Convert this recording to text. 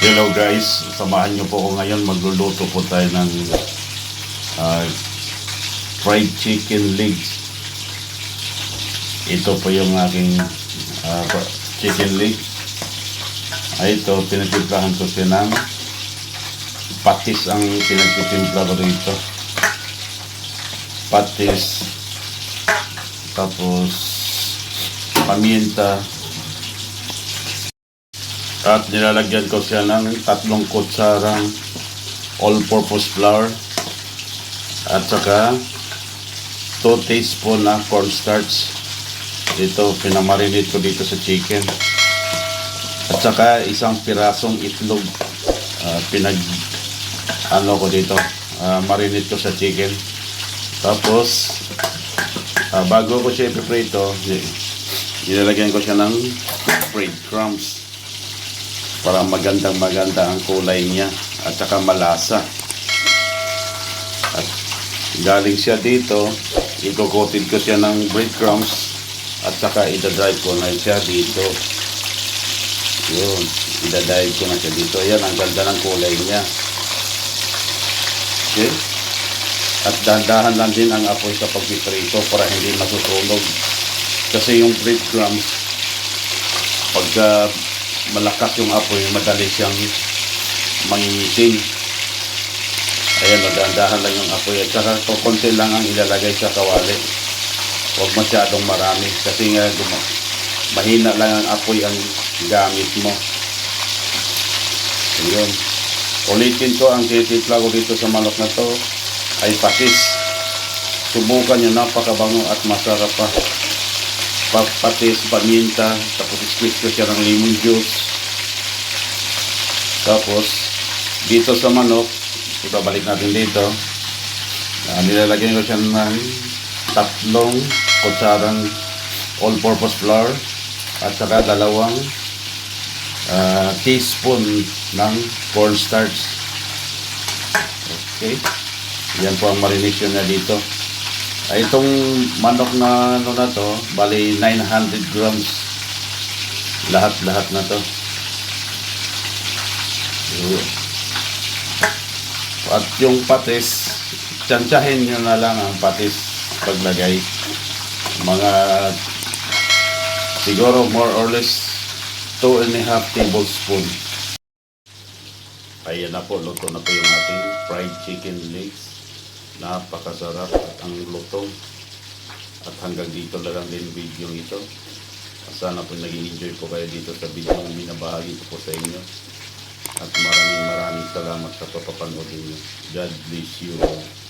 Hello guys, samahan niyo po ako ngayon. Magluluto po tayo ng ah, fried chicken legs. Ito po yung aking chicken leg. Ito, pinagtimplahan ko siya ng patis ang pinagtitimpla ko dito. Patis, tapos paminta, at nilalagyan ko siya ng 3 kutsarang all-purpose flour at saka 2 teaspoon na cornstarch. Ito, pinamarinate ko dito sa chicken. At saka 1 pirasong itlog, ko dito, marinate ko sa chicken. Tapos, bago ko siya ipiprito, ilalagyan ko siya ng breadcrumbs para maganda ang kulay niya at saka malasa. At galing siya dito, i-coated ko siya ng breadcrumbs at saka i-dry ko na siya dito. Yun, i-dry ko na siya dito. Ayan, ang ganda ng kulay niya. Okay? At dahan-dahan lang din ang apoy sa pagpiprito para hindi masusunog. Kasi yung breadcrumbs, pagka malakas yung apoy, madali siyang mangingitim. Ayan, dahan-dahan lang yung apoy. At saka konti lang ang ilalagay sa kawali. Huwag masyadong marami. Kasi nga, mahina lang ang apoy ang gamit mo. Ayan. Ulitin ko, ang titipla ko dito sa manok na to ay patis. Subukan nyo, napakabango at masarap pa. Patis, paminta, tapos squeeze ko siya ng lemon juice. Tapos, dito sa manok, ibabalik natin dito. Nilalagyan ko siya ng 3 kutsarang all-purpose flour at saka 2 teaspoon ng cornstarch. Okay. Yan po ang marination na dito. Itong manok na na to, bali 900 grams. Lahat na to. At yung patis, tsantsahin nyo na lang ang patis paglagay. Mga siguro more or less 2.5 tablespoon. Ayan na po, luto na po yung ating fried chicken legs. Napakasarap at ang lutong. At hanggang dito lang din video ito. Sana po nag-enjoy po kayo dito sa video na binabahagi ko po sa inyo. At maraming salamat sa papapanood niyo. God bless you all.